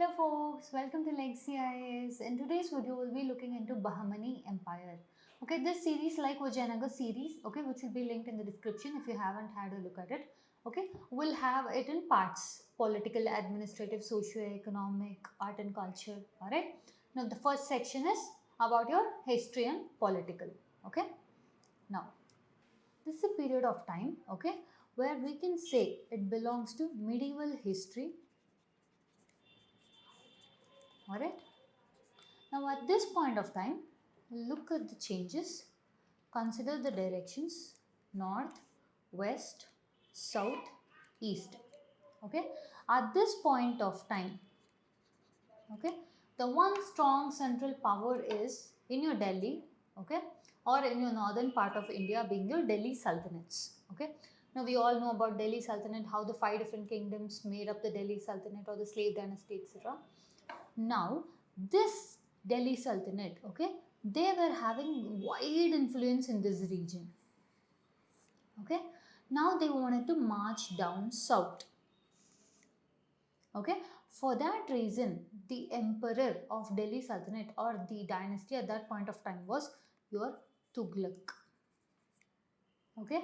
Hello folks, welcome to Legacy IAS. In today's video, we'll be looking into Bahmani Empire. Okay, this series like Jayanagar series, okay, which will be linked in the description if you haven't had a look at it. Okay, we'll have it in parts: political, administrative, socio-economic, art and culture. Alright. Now the first section is about your history and political. Okay. Now this is a period of time, okay, where we can say it belongs to medieval history. Alright. Now at this point of time, look at the changes, consider the directions: north, west, south, east. Okay. At this point of time, okay, the one strong central power is in your Delhi, okay, or in your northern part of India, being your Delhi Sultanates. Okay. Now we all know about Delhi Sultanate, how the 5 different kingdoms made up the Delhi Sultanate or the slave dynasty, etc. Now this Delhi Sultanate, okay, they were having wide influence in this region. Okay. Now they wanted to march down south. Okay. For that reason, the emperor of Delhi Sultanate or the dynasty at that point of time was your Tughlaq. Okay.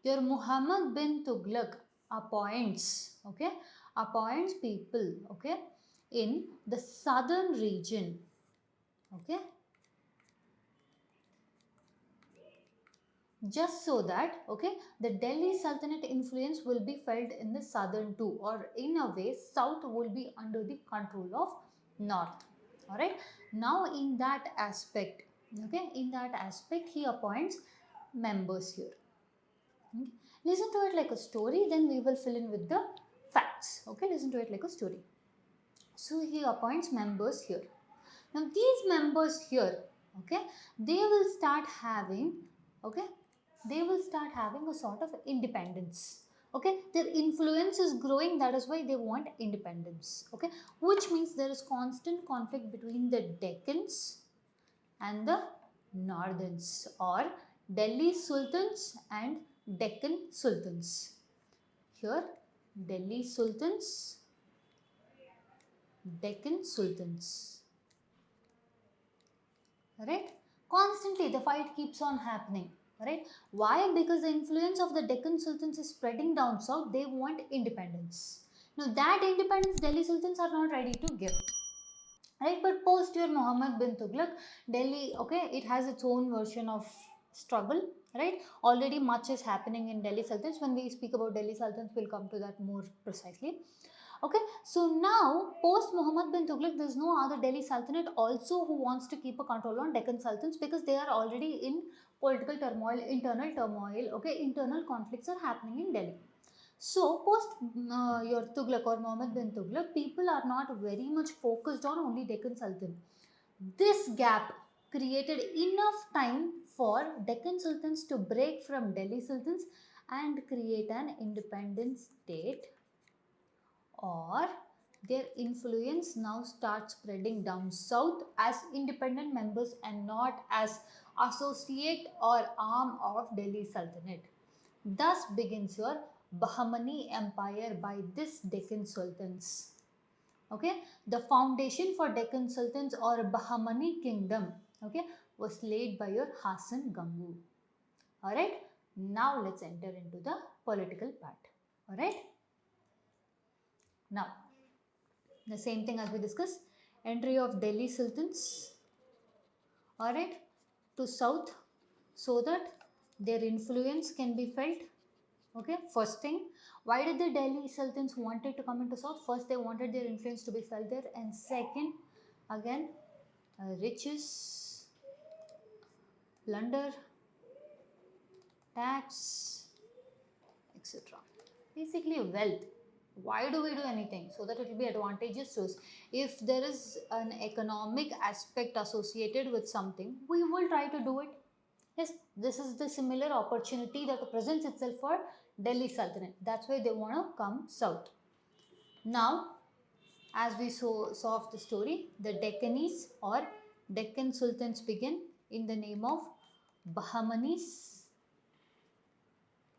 Your Muhammad bin Tughlaq appoints people, okay, in the southern region. Okay. Just so that, okay, the Delhi Sultanate influence will be felt in the southern too, or in a way south will be under the control of north. Alright. Now in that aspect, okay, he appoints members here. Okay. Listen to it like a story, then we will fill in with the facts. Okay, listen to it like a story. So he appoints members here. Now these members here, okay, they will start having, okay, a sort of independence. Okay, their influence is growing, that is why they want independence. Okay, which means there is constant conflict between the Deccans and the Northerns, or Delhi Sultans and Deccan Sultans. Here, Delhi Sultans, Deccan Sultans. Right? Constantly the fight keeps on happening. Right? Why? Because the influence of the Deccan Sultans is spreading down south. They want independence. Now that independence Delhi Sultans are not ready to give. Right? But post your Muhammad bin Tughlaq, Delhi, okay, it has its own version of struggle. Right? Already much is happening in Delhi Sultans. When we speak about Delhi Sultans, we'll come to that more precisely. Okay, so now post Muhammad bin Tughlaq, there is no other Delhi Sultanate also who wants to keep a control on Deccan Sultans, because they are already in political turmoil, internal turmoil. Okay, internal conflicts are happening in Delhi. So post your Tughlaq or Muhammad bin Tughlaq, people are not very much focused on only Deccan Sultan. This gap created enough time for Deccan Sultans to break from Delhi Sultans and create an independent state, or their influence now starts spreading down south as independent members and not as associate or arm of Delhi Sultanate. Thus begins your Bahmani Empire by this Deccan Sultans. Okay, the foundation for Deccan Sultans or Bahmani Kingdom, okay, was laid by your Hasan Gangu. Alright, now let's enter into the political part. Alright. Now, the same thing as we discussed, entry of Delhi Sultans, alright, to south, so that their influence can be felt. Okay, first thing, why did the Delhi Sultans wanted to come into south? First, they wanted their influence to be felt there, and second, again, riches, plunder, tax, etc. Basically wealth. Why do we do anything? So that it will be advantageous to us. If there is an economic aspect associated with something, we will try to do it. Yes, this is the similar opportunity that presents itself for Delhi Sultanate. That's why they want to come south. Now, as we saw of the story, the Deccanese or Deccan Sultans begin in the name of Bahmanis.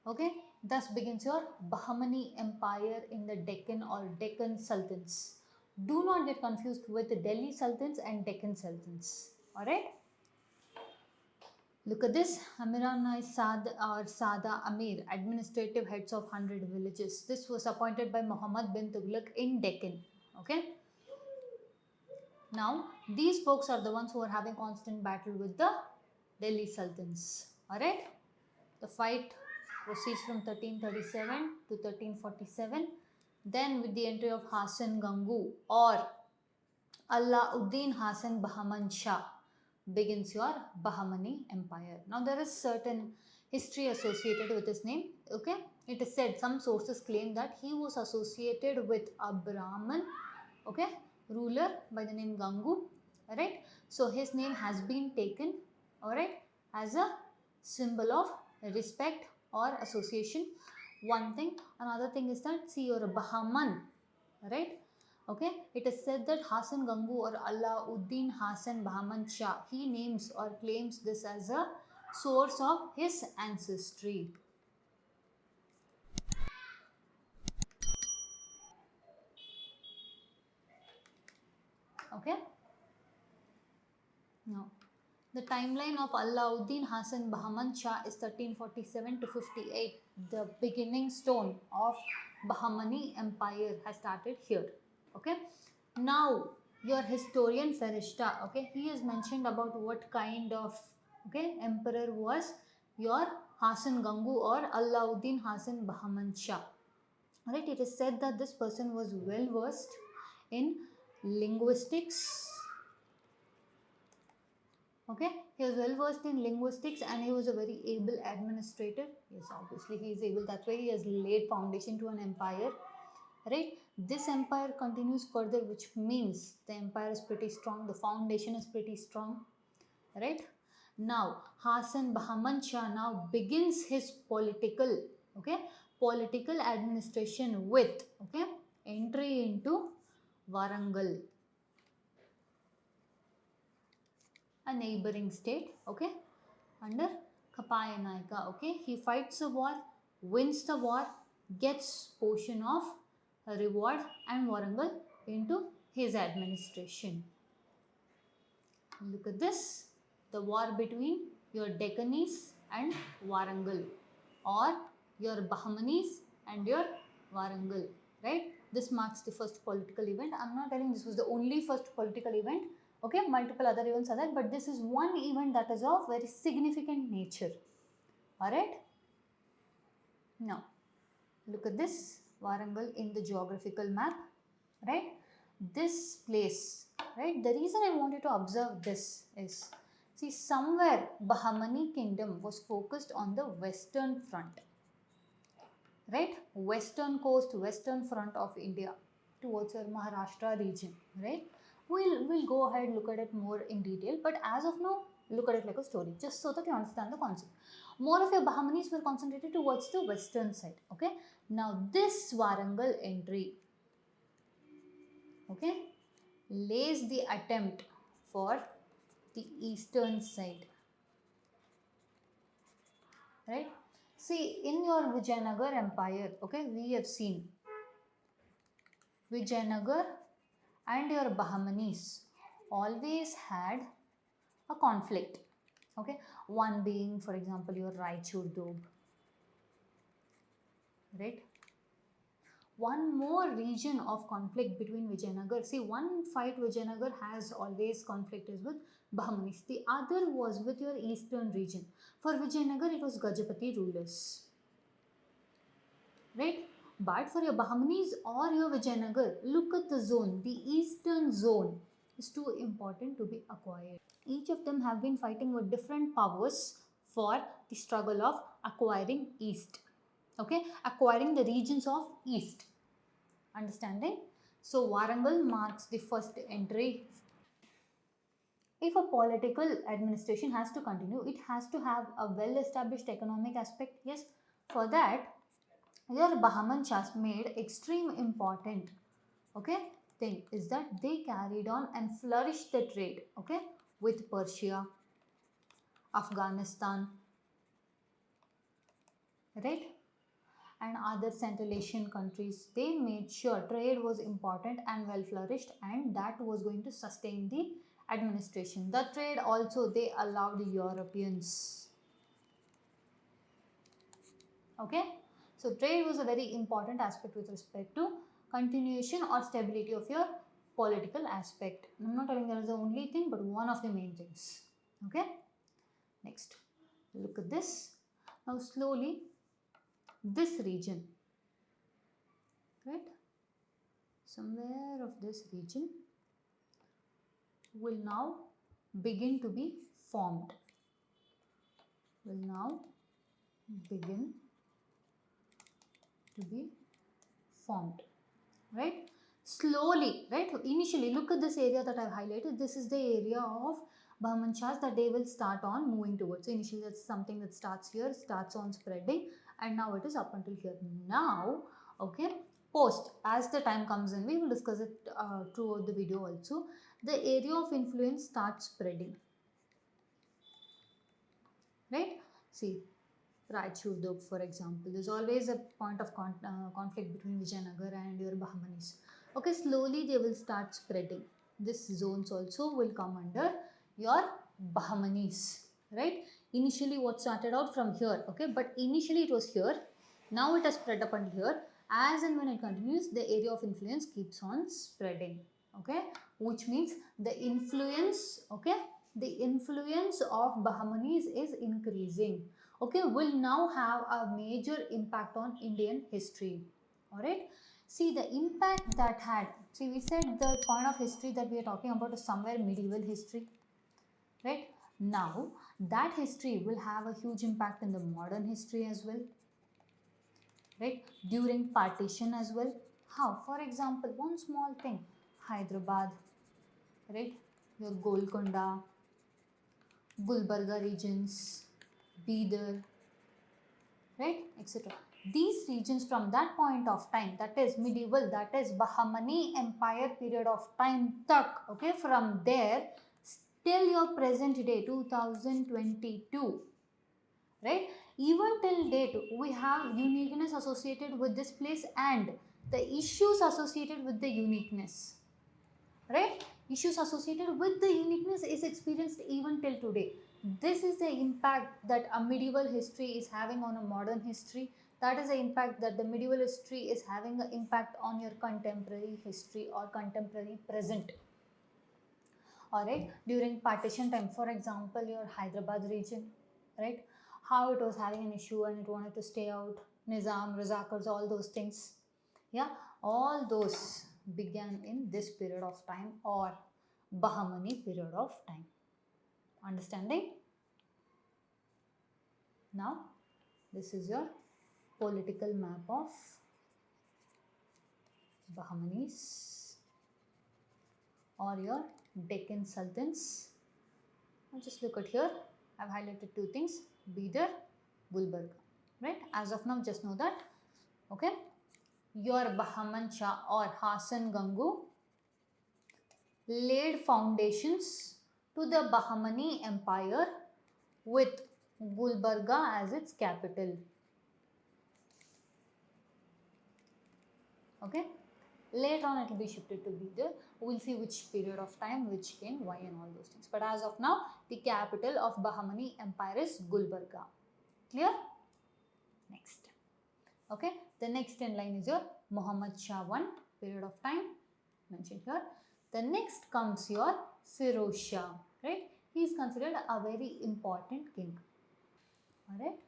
Okay, thus begins your Bahmani Empire in the Deccan or Deccan Sultans. Do not get confused with the Delhi Sultans and Deccan Sultans. Alright. Look at this. Amirana Sad or Sada Amir, administrative heads of 100 villages. This was appointed by Muhammad bin Tughlaq in Deccan. Okay. Now, these folks are the ones who are having constant battle with the Delhi Sultans. Alright. The fight proceeds from 1337 to 1347. Then with the entry of Hasan Gangu or Alauddin Hasan Bahman Shah begins your Bahmani Empire. Now there is certain history associated with his name. Okay, it is said some sources claim that he was associated with a Brahmin, okay, ruler by the name Gangu. Alright, so his name has been taken, alright, as a symbol of respect or association. One thing, another thing is that, see, you're a Bahman, right? Okay, it is said that Hasan Gangu or Alauddin Hasan Bahman Shah, he names or claims this as a source of his ancestry. Okay. Now, the timeline of Alauddin Hasan Bahman Shah is 1347 to 58. The beginning stone of Bahmani Empire has started here. Okay. Now, your historian Ferishta, okay, he has mentioned about what kind of, okay, emperor was your Hasan Gangu or Alauddin Hasan Bahman Shah. Alright, it is said that this person was well versed in linguistics. Okay, he was well versed in linguistics and he was a very able administrator. Yes, obviously he is able. That's why he has laid foundation to an empire. Right, this empire continues further, which means the empire is pretty strong, the foundation is pretty strong. Right, now Hasan Bahman Shah now begins his political, okay, political administration with, okay, entry into Warangal, a neighboring state, okay, under Kapaya Naika. Okay, he fights the war, wins the war, gets portion of a reward and Warangal into his administration. Look at this, the war between your Deccanese and Warangal, or your Bahmanis and your Warangal, right? This marks the first political event. I'm not telling this was the only first political event. Okay, multiple other events are there, but this is one event that is of very significant nature. Alright. Now, look at this Warangal in the geographical map, right? This place, right? The reason I wanted to observe this is, see, somewhere Bahmani kingdom was focused on the western front, right? Western coast, western front of India towards your Maharashtra region, right? We'll go ahead, look at it more in detail, but as of now, look at it like a story, just so that you understand the concept. More of your Bahmanis were concentrated towards the western side, okay? Now, this Warangal entry, okay, lays the attempt for the eastern side, right? See, in your Vijayanagar empire, okay, we have seen Vijayanagar and your Bahmanis always had a conflict, okay, one being, for example, your Raichur Doab, right? One more region of conflict between Vijayanagar. See, one fight Vijayanagar has always conflict is with Bahmanis. The other was with your eastern region. For Vijayanagar, it was Gajapati rulers, right? But for your Bahmanis or your Vijayanagar, look at the zone. The eastern zone is too important to be acquired. Each of them have been fighting with different powers for the struggle of acquiring east, okay, acquiring the regions of east. Understanding? So Warangal marks the first entry. If a political administration has to continue, it has to have a well established economic aspect. Yes, for that your Bahman Shahs made extreme important, okay, thing is that they carried on and flourished the trade, okay, with Persia, Afghanistan, right? and other Central Asian countries, they made sure trade was important and well flourished, and that was going to sustain the administration. The trade also, they allowed Europeans. Okay, so trade was a very important aspect with respect to continuation or stability of your political aspect. I'm not telling that is the only thing, but one of the main things. Okay, next, look at this. Now slowly this region, right, somewhere of this region will now begin to be formed, will now begin to be formed, right, slowly, right. Initially, look at this area that I've highlighted. This is the area of Bahman Shahs that they will start on moving towards. So initially that's something that starts here, starts on spreading, and now it is up until here. Now, okay, post, as the time comes in, we will discuss it throughout the video also, the area of influence starts spreading, right. See, Raichur Dub, for example, there's always a point of conflict between Jayanagar and your Bahmanis. Okay, slowly they will start spreading. This zones also will come under your Bahmanis, right? Initially what started out from here, okay, but initially it was here. Now it has spread up until here. As and when it continues, the area of influence keeps on spreading, okay, which means the influence, okay, the influence of Bahmanis is increasing, okay, will now have a major impact on Indian history. All right, see the impact that had, see, we said the point of history that we are talking about is somewhere medieval history, right. Now that history will have a huge impact in the modern history as well, right, during partition as well. How? For example, one small thing, Hyderabad, right, your Golconda, Gulbarga regions, Bidar, right, etc. These regions from that point of time, that is medieval, that is Bahmani Empire period of time tak, okay, from there till your present day 2022, right, even till date we have uniqueness associated with this place and the issues associated with the uniqueness, right, issues associated with the uniqueness is experienced even till today. This is the impact that a medieval history is having on a modern history. That is the impact that the medieval history is having an impact on your contemporary history or contemporary present. All right, during partition time, for example, your Hyderabad region, right, how it was having an issue and it wanted to stay out, Nizam, Razakars, all those things, yeah, all those began in this period of time or Bahmani period of time. Understanding? Now, this is your political map of Bahmanis or your Deccan Sultans. Now just look at here. I've highlighted two things, Bidar, Gulbarga, right? As of now, just know that, okay? Your Bahman Shah or Hasan Gangu laid foundations to the Bahmani Empire with Gulbarga as its capital. Okay, later on it will be shifted to Bidar. We'll see which period of time, which came, why and all those things. But as of now, the capital of Bahmani Empire is Gulbarga. Clear? Next. Okay, the next in line is your Muhammad Shah I period of time mentioned here. The next comes your Firoz Shah, right? He is considered a very important king. Alright,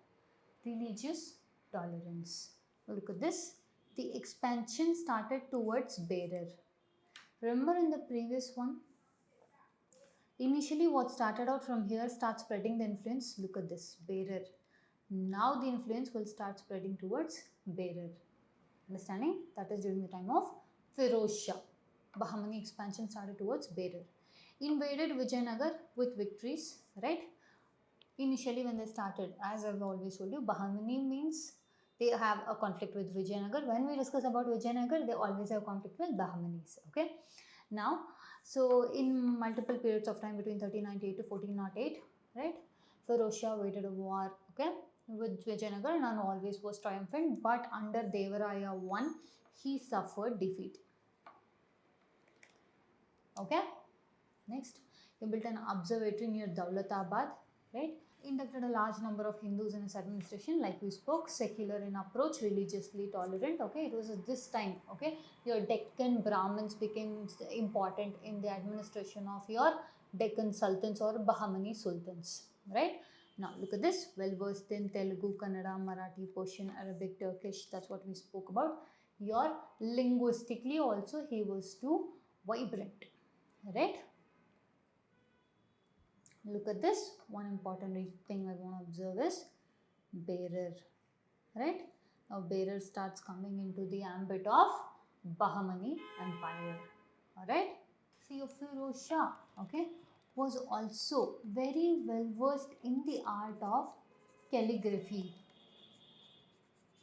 religious tolerance. Look at this. The expansion started towards Berar. Remember in the previous one, initially what started out from here starts spreading the influence. Look at this, Berar. Now the influence will start spreading towards Berar. Understanding? That is during the time of Firoz Shah. Bahmani expansion started towards Berar. Invaded Vijayanagar with victories, right? Initially when they started, as I've always told you, Bahmani means they have a conflict with Vijayanagar. When we discuss about Vijayanagar, they always have conflict with Bahmanis, okay? Now, so in multiple periods of time between 1398 to 1408, right? Firoz Shah waged a war, okay? With Jayanagar, none always was triumphant, but under Devaraya I, he suffered defeat. Okay, next, he built an observatory near Daulatabad, right? Inducted a large number of Hindus in his administration, like we spoke, secular in approach, religiously tolerant. Okay, it was at this time, okay, your Deccan Brahmins became important in the administration of your Deccan Sultans or Bahmani Sultans, right? Now look at this, well versed in Telugu, Kannada, Marathi, Persian, Arabic, Turkish, that's what we spoke about. Your linguistically also he was too vibrant, right? Look at this, one important thing I want to observe is bearer, right? Now bearer starts coming into the ambit of Bahmani Empire, alright? See, Firoz Shah, okay, was also very well versed in the art of calligraphy.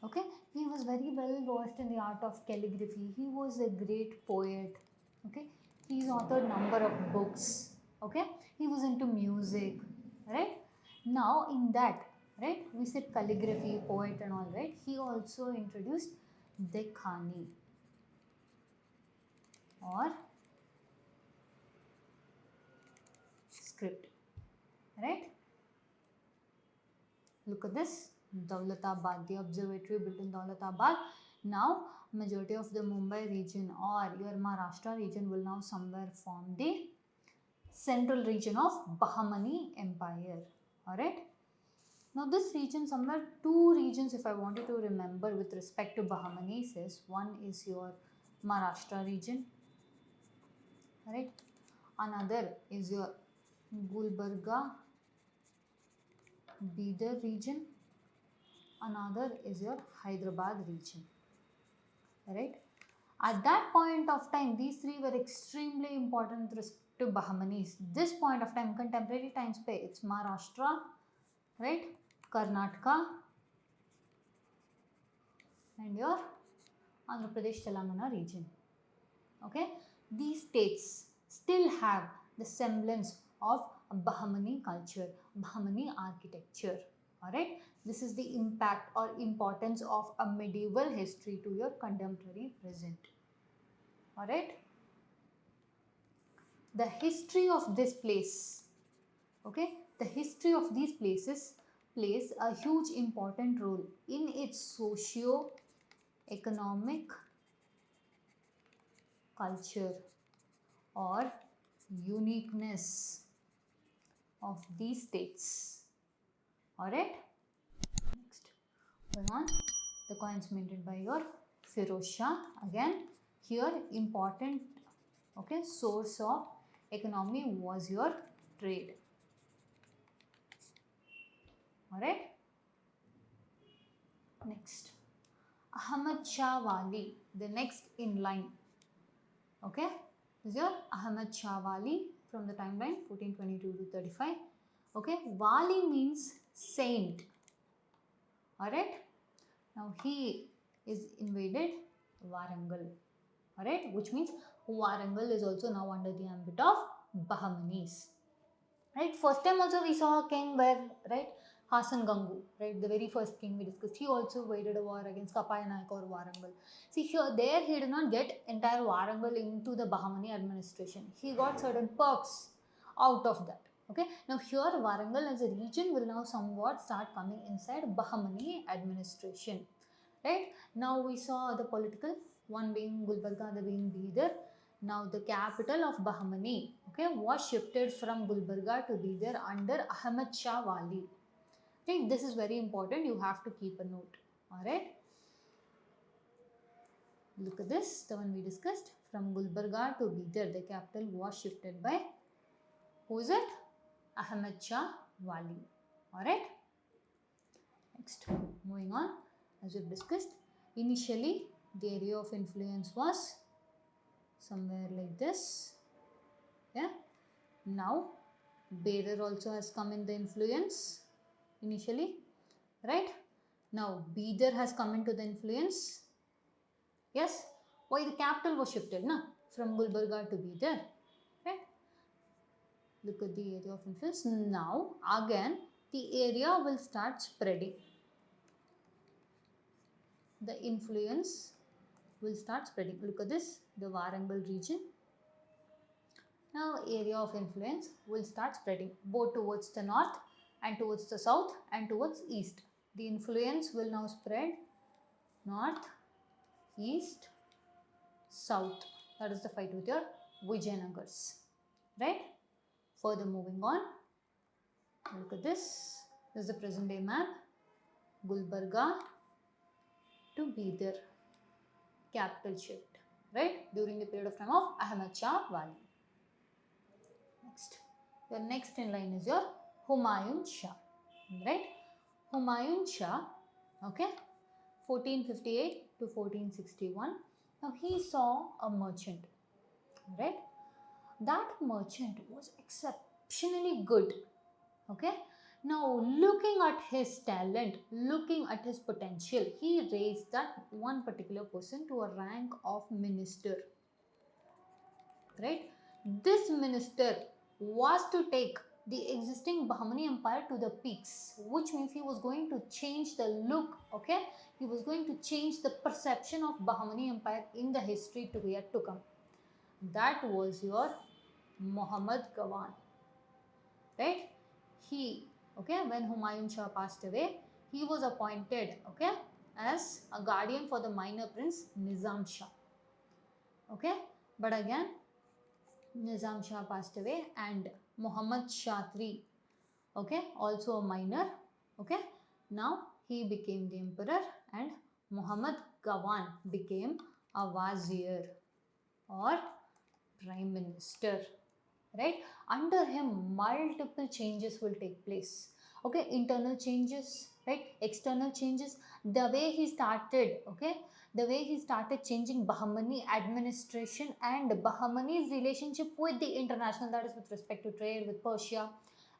Okay, he was very well versed in the art of calligraphy. He was a great poet. Okay, he's authored number of books. Okay, he was into music. Right now, in that, right, we said calligraphy, poet, and all. Right, he also introduced Dekhani or script. Right. Look at this, Daulatabad, the observatory built in Daulatabad. Now, majority of the Mumbai region or your Maharashtra region will now somewhere form the central region of Bahmani Empire. Alright. Now, this region, somewhere two regions, if I wanted to remember with respect to Bahmanis, is one is your Maharashtra region. Right. Another is your Gulbarga, Bidar region. Another is your Hyderabad region, right? At that point of time, these three were extremely important with respect to Bahmanis. This point of time, contemporary times, it's Maharashtra, right? Karnataka, and your Andhra Pradesh Telangana region. Okay, these states still have the semblance of Bahmani culture, Bahmani architecture. Alright, this is the impact or importance of a medieval history to your contemporary present. Alright, the history of this place, okay, the history of these places plays a huge important role in its socio-economic culture or uniqueness of these states. Alright, next, going on, the coins minted by your Firoz Shah. Again, here important, okay, source of economy was your trade. Alright, next, Ahmad Shah Wali, the next in line. Okay, this is your Ahmad Shah Wali from the timeline 1422 to 35. Okay, Wali means saint. Alright, now he is invaded Warangal. Alright, which means Warangal is also now under the ambit of Bahmanis. Right, first time also we saw a king where, right, Hasan Gangu, right, the very first king we discussed, he also waged a war against Kapaya Naik or Warangal. See here, there he did not get entire Warangal into the Bahmani administration. He got certain perks out of that. Okay, now here Warangal as a region will now somewhat start coming inside Bahmani administration. Right, now we saw the political, one being Gulbarga, other being Bidar. Now the capital of Bahmani, okay, was shifted from Gulbarga to Bidar under Ahmad Shah Wali. Okay, this is very important, you have to keep a note. Alright. Look at this, the one we discussed. From Gulbarga to Bidar, the capital was shifted by, who is it? Ahmad Shah Wali. Alright. Next, moving on, as we've discussed, initially the area of influence was somewhere like this. Yeah, now bearer also has come in the influence initially, right? Now Bidar has come into the influence. Yes, why the capital was shifted na, from Gulbarga to Bidar, right? Look at the area of influence. Now again the area will start spreading. the influence will start spreading. Look at this, the Warangal region. Now area of influence will start spreading both towards the north and towards the south and towards east. The influence will now spread north, east, south. That is the fight with your Vijayanagars, right? Further moving on, look at this. This is the present day map. Gulbarga to Bidar, capital shift, right? During the period of time of Ahmad Shah Wali. Next, your next in line is your Humayun Shah, right? Humayun Shah, okay, 1458 to 1461. Now he saw a merchant, right? That merchant was exceptionally good, okay. Now looking at his talent, looking at his potential, he raised that one particular person to a rank of minister, right? This minister was to take the existing Bahmani empire to the peaks, which means he was going to change the look, okay. He was going to change the perception of Bahmani empire in the history to yet to come. That was your Muhammad Gawan, right? He, okay, when Humayun Shah passed away, he was appointed, okay, as a guardian for the minor prince Nizam Shah, okay. But again, Nizam Shah passed away and Muhammad Shatri, okay, also a minor, okay. Now he became the emperor and Muhammad Gawan became a wazir or prime minister, right? Under him multiple changes will take place, okay. Internal changes, right? External changes. The way he started, okay, the way he started changing Bahmani administration and Bahmani's relationship with the international, that is with respect to trade with Persia,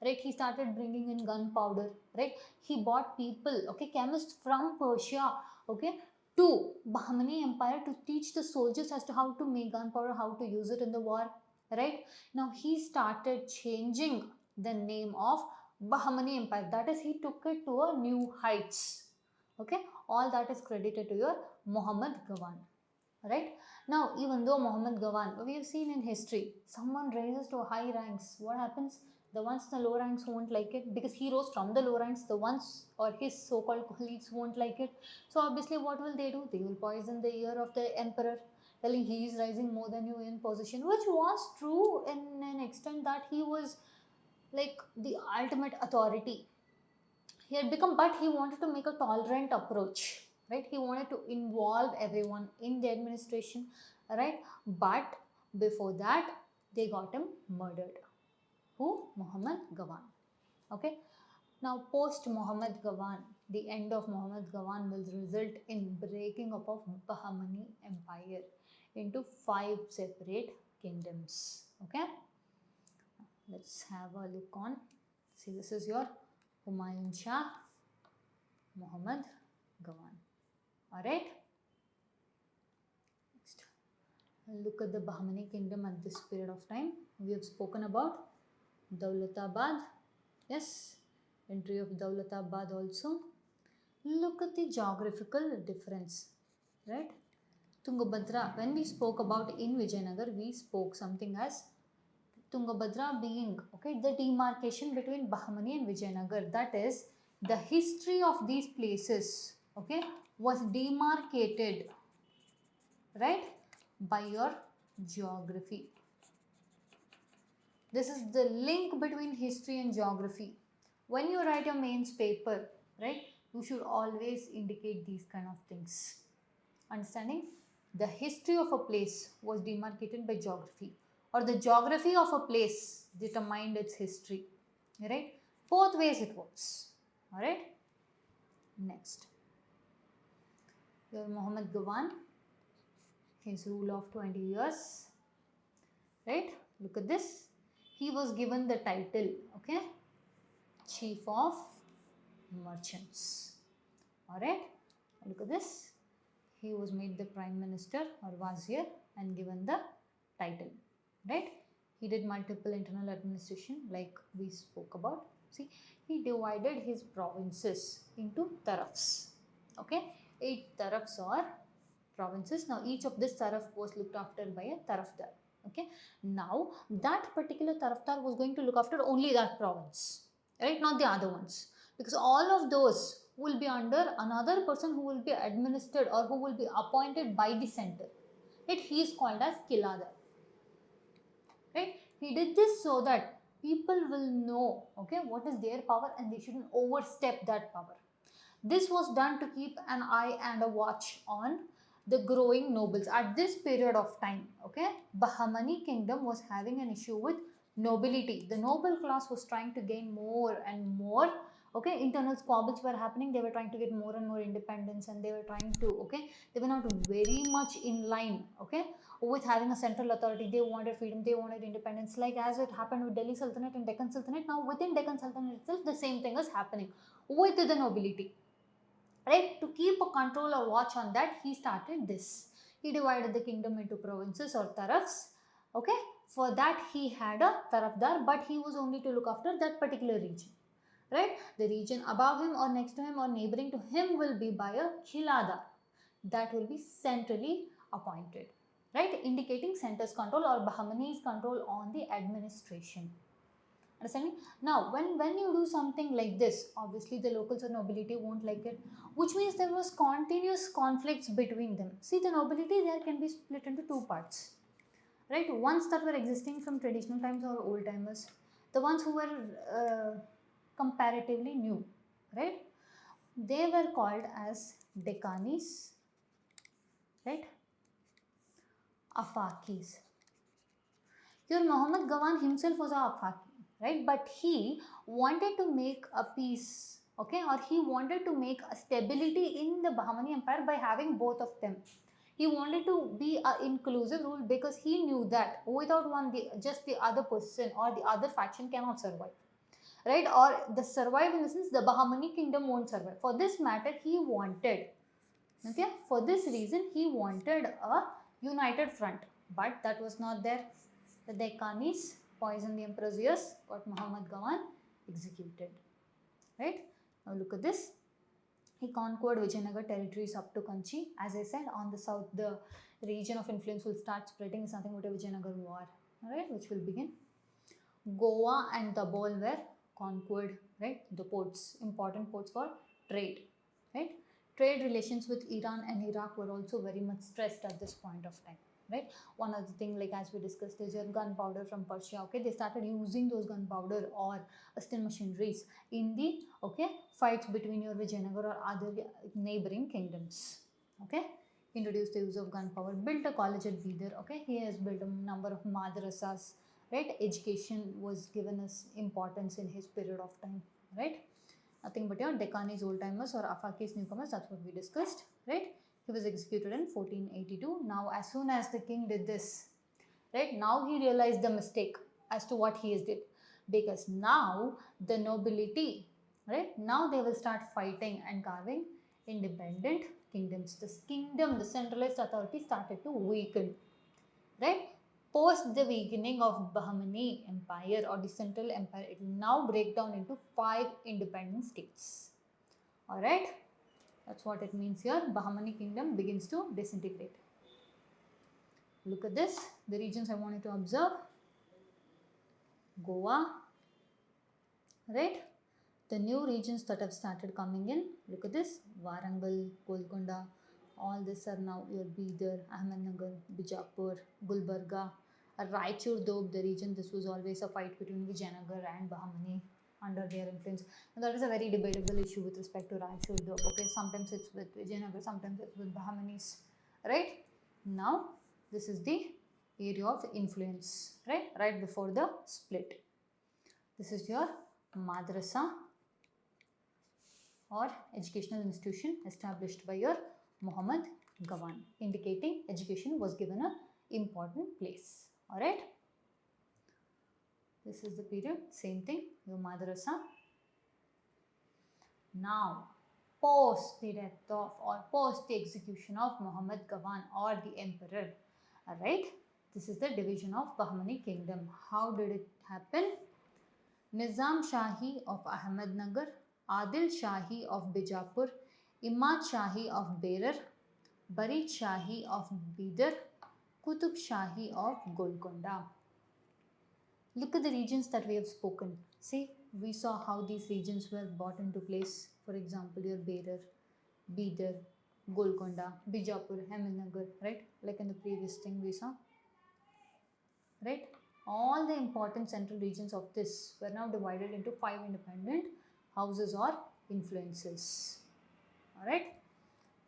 right? He started bringing in gunpowder, right? He bought people, okay, chemists from Persia, okay, to Bahmani empire to teach the soldiers as to how to make gunpowder, how to use it in the war, right? Now he started changing the name of Bahmani empire, that is he took it to a new heights, okay. All that is credited to your Muhammad Gawan, right? Now even though Muhammad Gawan, we have seen in history, someone raises to high ranks, what happens? The ones in the low ranks won't like it because he rose from the low ranks. The ones or his so-called colleagues won't like it. So obviously what will they do? They will poison the ear of the emperor, telling he is rising more than you in position, which was true in an extent that he was like the ultimate authority. He had become, but he wanted to make a tolerant approach, right? He wanted to involve everyone in the administration, right? But before that, they got him murdered. Who? Muhammad Gawan. Okay. Now, post Muhammad Gawan, the end of Muhammad Gawan will result in breaking up of Bahmani Empire into 5 separate kingdoms. Okay. Let's have a look on. See, this is your Humayun Shah, Muhammad Gawan. Alright. Next, look at the Bahmani kingdom at this period of time. We have spoken about Daulatabad. Yes, entry of Daulatabad also. Look at the geographical difference, right? Tungabhadra, when we spoke about in Vijayanagar, we spoke something as Tungabhadra being, okay, the demarcation between Bahmani and Vijayanagar. That is, the history of these places, okay, was demarcated, right, by your geography. This is the link between history and geography. When you write your mains paper, right, you should always indicate these kind of things. Understanding? The history of a place was demarcated by geography, or the geography of a place determined its history, right? Both ways it works, alright? Next, your Muhammad Gawan, his rule of 20 years, right? Look at this. He was given the title, okay, Chief of Merchants, alright? Look at this. He was made the Prime Minister or Wazir and given the title, right? He did multiple internal administration like we spoke about. See, he divided his provinces into tarafs, okay? 8 tarafs or provinces. Now each of this taraf was looked after by a tarafdar. Okay, now that particular tarafdar was going to look after only that province, right, not the other ones, because all of those will be under another person who will be administered or who will be appointed by the center, right. He is called as kiladar, right. He did this so that people will know, okay, what is their power and they shouldn't overstep that power. This was done to keep an eye and a watch on the growing nobles at this period of time. Okay, Bahmani kingdom was having an issue with nobility. The noble class was trying to gain more and more. Okay, internal squabbles were happening. They were trying to get more and more independence, and they were trying to, okay, they were not very much in line, okay, with having a central authority. They wanted freedom, they wanted independence, like as it happened with Delhi Sultanate and Deccan Sultanate. Now within Deccan Sultanate itself, the same thing is happening with the nobility. Right, to keep a control or watch on that, he started this. He divided the kingdom into provinces or tarafs. Okay, for that he had a tarafdar, but he was only to look after that particular region. Right, the region above him or next to him or neighboring to him will be by a khiladar, that will be centrally appointed, right, indicating center's control or Bahmani's control on the administration. Understanding? Now, when you do something like this, obviously the locals or nobility won't like it, which means there was continuous conflicts between them. See, the nobility there can be split into two parts, right? Ones that were existing from traditional times or old timers, the ones who were comparatively new, right? They were called as Deccanis, right? Afakis. Your Muhammad Gawan himself was a Afaki, right, but he wanted to make a peace, okay, or he wanted to make a stability in the Bahmani empire by having both of them. He wanted to be an inclusive rule because he knew that without one, just the other person or the other faction cannot survive, right, or the survive in the sense the Bahmani kingdom won't survive. For this matter, he wanted, okay, for this reason he wanted a united front, but that was not there. The Deccanis poisoned the emperor's ears, got Muhammad Gawan executed. Right? Now look at this. He conquered Jayanagar territories up to Kanchi. As I said, on the south, the region of influence will start spreading. It's nothing but a Jayanagar war, right, which will begin. Goa and Dabol were conquered, right? The ports, important ports for trade, right? Trade relations with Iran and Iraq were also very much stressed at this point of time, right? One other thing, like as we discussed, is your gunpowder from Persia. Okay, they started using those gunpowder or steel machineries in the, okay, fights between your Jayanagar or other neighboring kingdoms. Okay, introduced the use of gunpowder, built a college at Bidar. Okay, he has built a number of madrasas, right? Education was given as importance in his period of time, right? Nothing but your Deccanis old timers or Afakis newcomers. That's what we discussed, right? He was executed in 1482. Now, as soon as the king did this, right, now he realized the mistake as to what he did, because now the nobility, right, now they will start fighting and carving independent kingdoms. This kingdom, the centralized authority started to weaken, right? Post the weakening of Bahmani Empire or the Central Empire, it will now break down into 5 independent states. Alright, that's what it means here. Bahmani kingdom begins to disintegrate. Look at this, the regions I wanted to observe. Goa, right? The new regions that have started coming in, look at this, Warangal, Golconda, all this are now your Bidar, Ahmednagar, Bijapur, Gulbarga, Raichur Doab, the region, this was always a fight between Jayanagar and Bahmani under their influence. And that is a very debatable issue with respect to Raichur Doab. Okay, sometimes it's with Jayanagar, sometimes it's with Bahmanis, right? Now, this is the area of influence, right before the split. This is your madrasa or educational institution established by your Muhammad Gawan, indicating education was given an important place. Alright, this is the period, same thing, your madrasa. Now, post the death of or post the execution of Muhammad Gawan or the emperor, alright, this is the division of Bahmani kingdom. How did it happen? Nizam Shahi of Ahmednagar, Adil Shahi of Bijapur, Imad Shahi of Berar, Barid Shahi of Bidar, Qutub Shahi of Golconda. Look at the regions that we have spoken. See, we saw how these regions were brought into place. For example, your Berar, Bidar, Golconda, Bijapur, Jayanagar, right? Like in the previous thing we saw, right? All the important central regions of this were now divided into 5 independent houses or influences. Alright,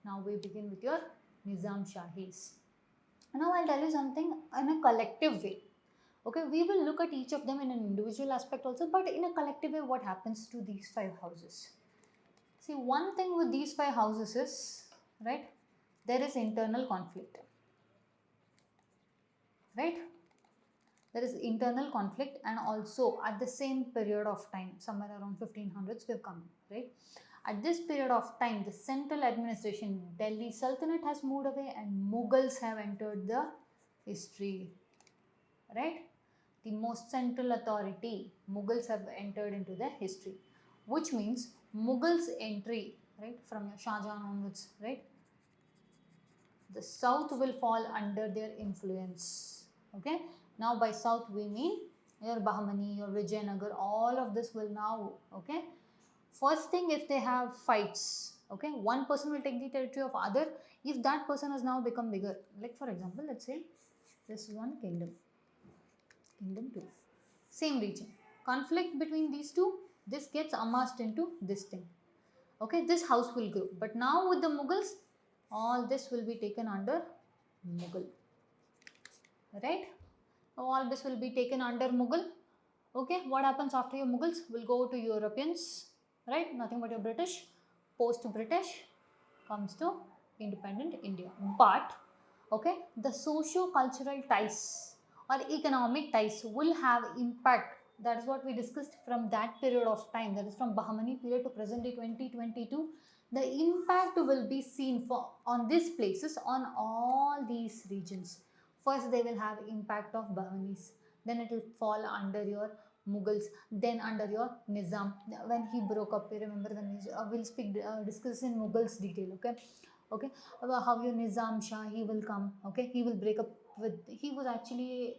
now we begin with your Nizam Shahis. Now I'll tell you something in a collective way. Okay, we will look at each of them in an individual aspect also, but in a collective way, what happens to these 5 houses? See, one thing with these 5 houses is, right, there is internal conflict, right? There is internal conflict, and also at the same period of time, somewhere around 1500s, we've come, right? At this period of time, the central administration, Delhi Sultanate has moved away and Mughals have entered the history, right? The most central authority, Mughals have entered into the history, which means Mughals entry, right, from your Shah Jahan onwards, right, the south will fall under their influence. Okay, now by south we mean your Bahmani, your Jayanagar, all of this will now, okay, first thing, if they have fights, okay, one person will take the territory of other. If that person has now become bigger, like for example, let's say this is one kingdom, kingdom 2, same region, conflict between these two, this gets amassed into this thing. Okay, this house will grow, but now with the Mughals, all this will be taken under Mughal, right? All this will be taken under Mughal. Okay, what happens after your Mughals? Will go to Europeans, right? Nothing but your British. Post-British comes to independent India. But, okay, the socio-cultural ties or economic ties will have impact. That is what we discussed from that period of time. That is from Bahmani period to present day 2022. The impact will be seen on these places, on all these regions. First, they will have impact of Bahmanis. Then it will fall under your Mughals, then under your Nizam. When he broke up, remember the Nizam, we'll discuss in Mughals detail, okay? Okay, how your Nizam Shah, he will come, okay? He will break up with, he was actually,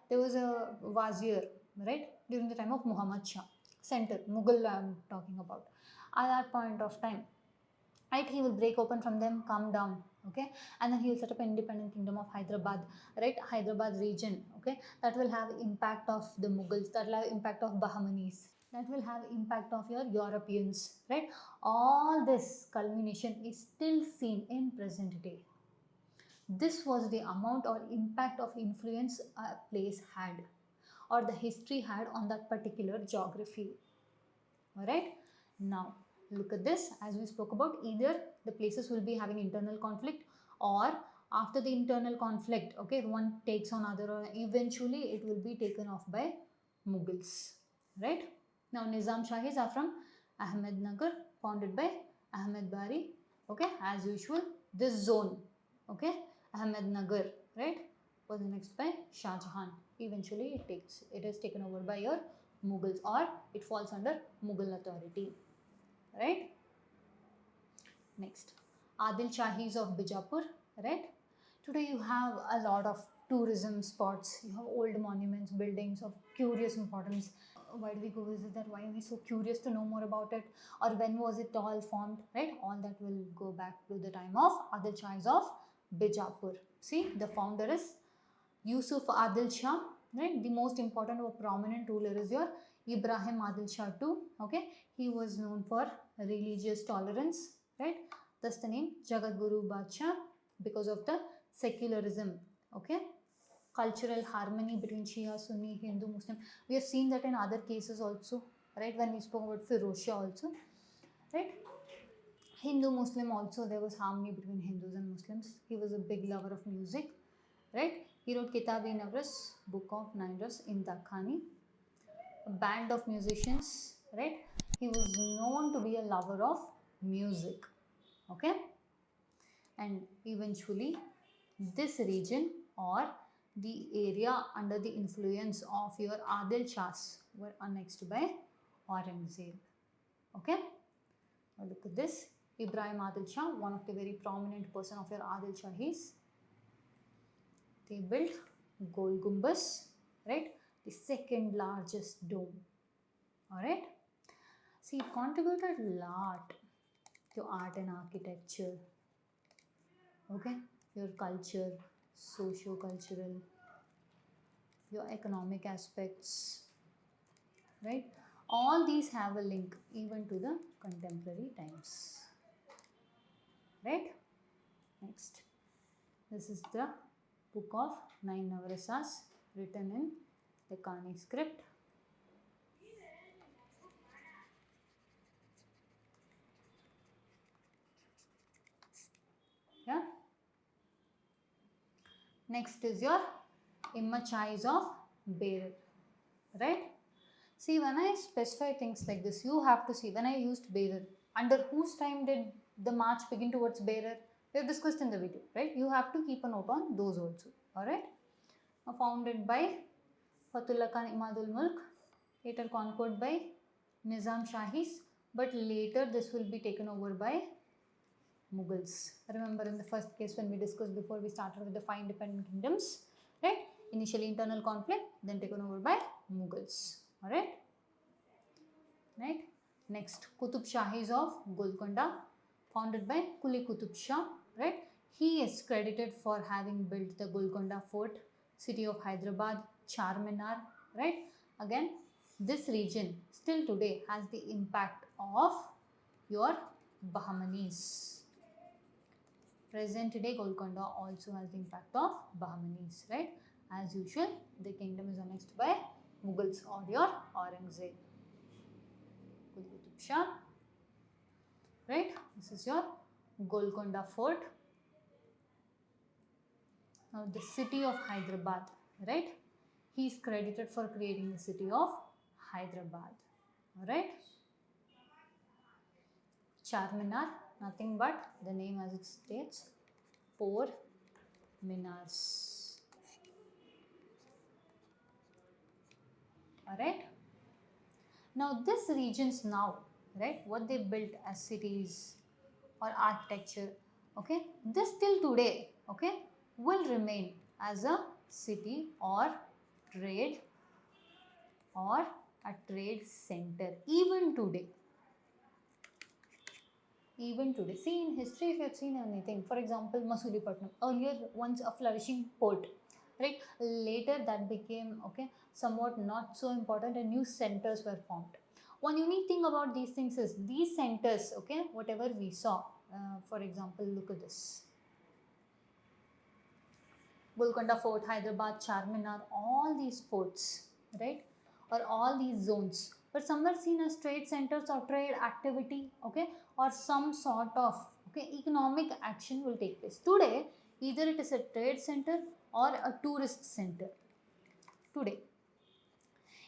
there was a Wazir, right? During the time of Muhammad Shah, center, Mughal I'm talking about. At that point of time, right, he will break open from them, come down, okay, and then he will set up an independent kingdom of Hyderabad, right, Hyderabad region, okay, that will have impact of the Mughals, that will have impact of Bahmanis, that will have impact of your Europeans, right? All this culmination is still seen in present day. This was the amount or impact of influence a place had or the history had on that particular geography. Alright, now look at this. As we spoke about, either the places will be having internal conflict, or after the internal conflict, okay, one takes on other, or eventually it will be taken off by Mughals, right? Now Nizam Shahis are from Ahmednagar, founded by Ahmed Bari, okay, as usual. This zone, okay, Ahmednagar, right, was next by Shah Jahan. Eventually it is taken over by your Mughals, or it falls under Mughal authority, right? Next, Adil Shahis of Bijapur, right? Today you have a lot of tourism spots, you have old monuments, buildings of curious importance. Why do we go visit that? Why are we so curious to know more about it? Or when was it all formed, right? All that will go back to the time of Adil Shahis of Bijapur. See, the founder is Yusuf Adil Shah, right? The most important or prominent ruler is your Ibrahim Adil Shah too, okay? He was known for religious tolerance, right? Thus the name Jagat Guru Badshah, because of the secularism, okay? Cultural harmony between Shia, Sunni, Hindu, Muslim. We have seen that in other cases also, right? When we spoke about Firoz Shah also, right? Hindu, Muslim also, there was harmony between Hindus and Muslims. He was a big lover of music, right? He wrote Kitab-e-Navras, Book of Nairas in Dakhani, a band of musicians, right? He was known to be a lover of music, okay? And eventually, this region or the area under the influence of your Adil Shahs were annexed by Aurangzeb, okay? Now look at this. Ibrahim Adil Shah, one of the very prominent person of your Adil Shahis. They built Gol Gumbaz, right? The second largest dome. Alright. See, it contributed a lot to art and architecture. Okay, your culture, socio-cultural, your economic aspects, right? All these have a link even to the contemporary times, right? Next, this is the book of 9 Navarasas written in Decani script. Yeah. Next is your Immachais of Berer, right? See, when I specify things like this, you have to see when I used Berer, under whose time did the march begin towards Berer? We have discussed in the video, right? You have to keep a note on those also, alright? Founded by Fatullah Khan Imadul Mulk, later conquered by Nizam Shahis, but later this will be taken over by Mughals. Remember in the first case when we discussed before we started with the 5 independent kingdoms, right? Initially internal conflict, then taken over by Mughals, alright? Right? Next, Qutub Shahis of Golconda, founded by Quli Qutub Shah, right? He is credited for having built the Golconda fort, city of Hyderabad, Charminar, right? Again, this region still today has the impact of your Bahmanis. Present day Golconda also has the impact of Bahmanis, right? As usual, the kingdom is annexed by Mughals or your Aurangzeb. Qutub Shah, right? This is your Golconda fort. Now the city of Hyderabad, right? He is credited for creating the city of Hyderabad, alright? Charminar, nothing but the name as it states, 4 minars, alright? Now this regions now, right, what they built as cities or architecture, okay, this till today, okay, will remain as a city or trade or a trade center even today. Even today. See, in history, if you have seen anything, for example, Masulipatam, earlier once a flourishing port, right? Later that became, okay, somewhat not so important and new centers were formed. One unique thing about these things is these centers, okay, whatever we saw, for example, look at this. Golconda Fort, Hyderabad, Charminar, all these forts, right, or all these zones were somewhere seen as trade centers or trade activity, okay, or some sort of, okay, economic action will take place. Today, either it is a trade center or a tourist center. Today,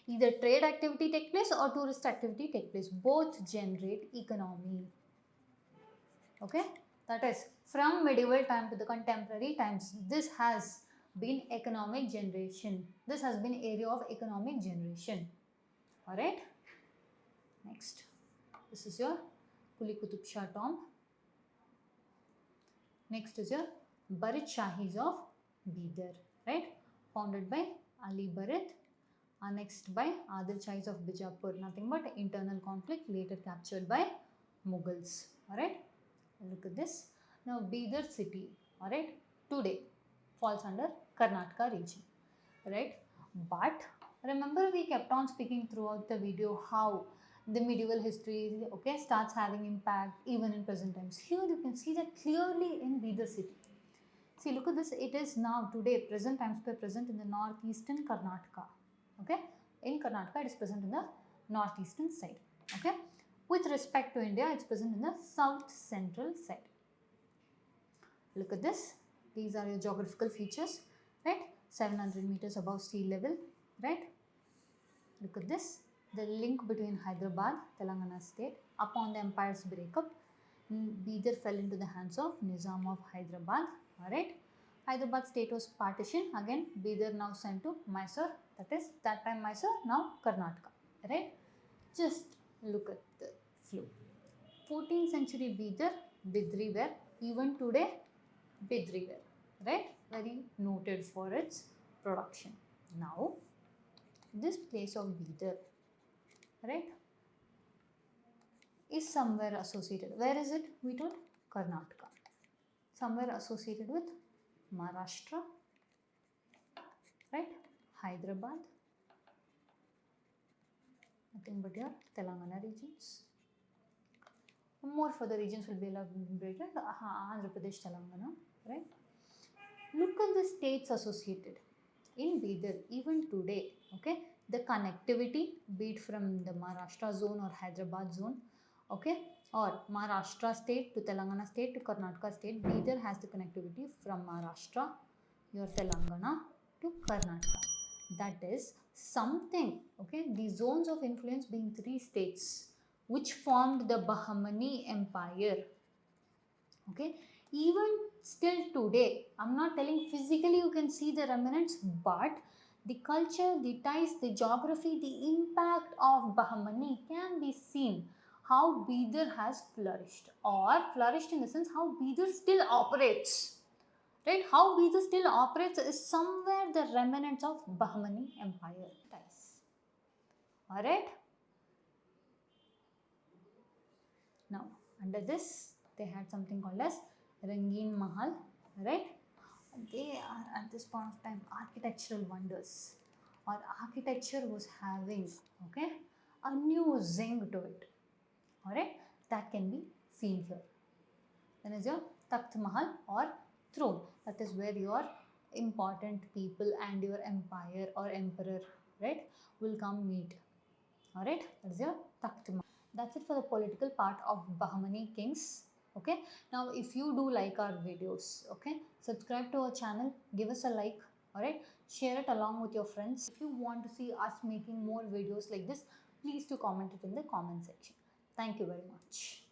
either trade activity take place or tourist activity take place. Both generate economy. Okay, that is from medieval time to the contemporary times, this has been economic generation. This has been area of economic generation. Alright. Next, this is your Quli Qutub Shah tomb. Next is your Barit Shahis of Bidar, right? Founded by Ali Barit, annexed by Adil Shahis of Bijapur. Nothing but internal conflict, later captured by Mughals. Alright. Look at this. Now Bidar city, alright, today falls under Karnataka region, right? But remember we kept on speaking throughout the video how the medieval history, okay, starts having impact even in present times. Here you can see that clearly in Bidar city. See, look at this. It is now today present times by present in the northeastern Karnataka. Okay, in Karnataka it is present in the northeastern side. Okay. With respect to India, it's present in the south central side. Look at this. These are your geographical features, right? 700 meters above sea level, right? Look at this. The link between Hyderabad, Telangana state, upon the empire's breakup, Bidar fell into the hands of Nizam of Hyderabad, alright? Hyderabad state was partitioned, again Bidar now sent to Mysore, that is that time Mysore, now Karnataka, right? Just look at the flow. 14th century Bidar, Bidri ware, even today Bidri ware, right? Very noted for its production. Now, this place of Bidar, right, is somewhere associated. Where is it? We told Karnataka. Somewhere associated with Maharashtra, right? Hyderabad, nothing but your Telangana regions. More further regions will be elaborated. Andhra Pradesh, Telangana, right? Look at the states associated in Bidar even today. Okay, the connectivity, be it from the Maharashtra zone or Hyderabad zone, okay, or Maharashtra state to Telangana state to Karnataka state. Bidar has the connectivity from Maharashtra, your Telangana to Karnataka. That is something. Okay, the zones of influence being 3 states which formed the Bahmani Empire. Okay, even still today, I'm not telling physically you can see the remnants, but the culture, the ties, the geography, the impact of Bahmani can be seen. How Bidar has flourished, or flourished in the sense how Bidar still operates, right? How Bidar still operates is somewhere the remnants of Bahmani Empire ties. All right. Now, under this, they had something called as Rangeen Mahal, right? They are at this point of time architectural wonders, or architecture was having, okay, a new zing to it. All right, that can be seen here. Then is your Takht Mahal or throne. That is where your important people and your empire or emperor, right, will come meet. All right, that is your Takht Mahal. That's it for the political part of Bahmani kings. Okay, now if you do like our videos, okay, subscribe to our channel, give us a like, all right, share it along with your friends. If you want to see us making more videos like this, please do comment it in the comment section. Thank you very much.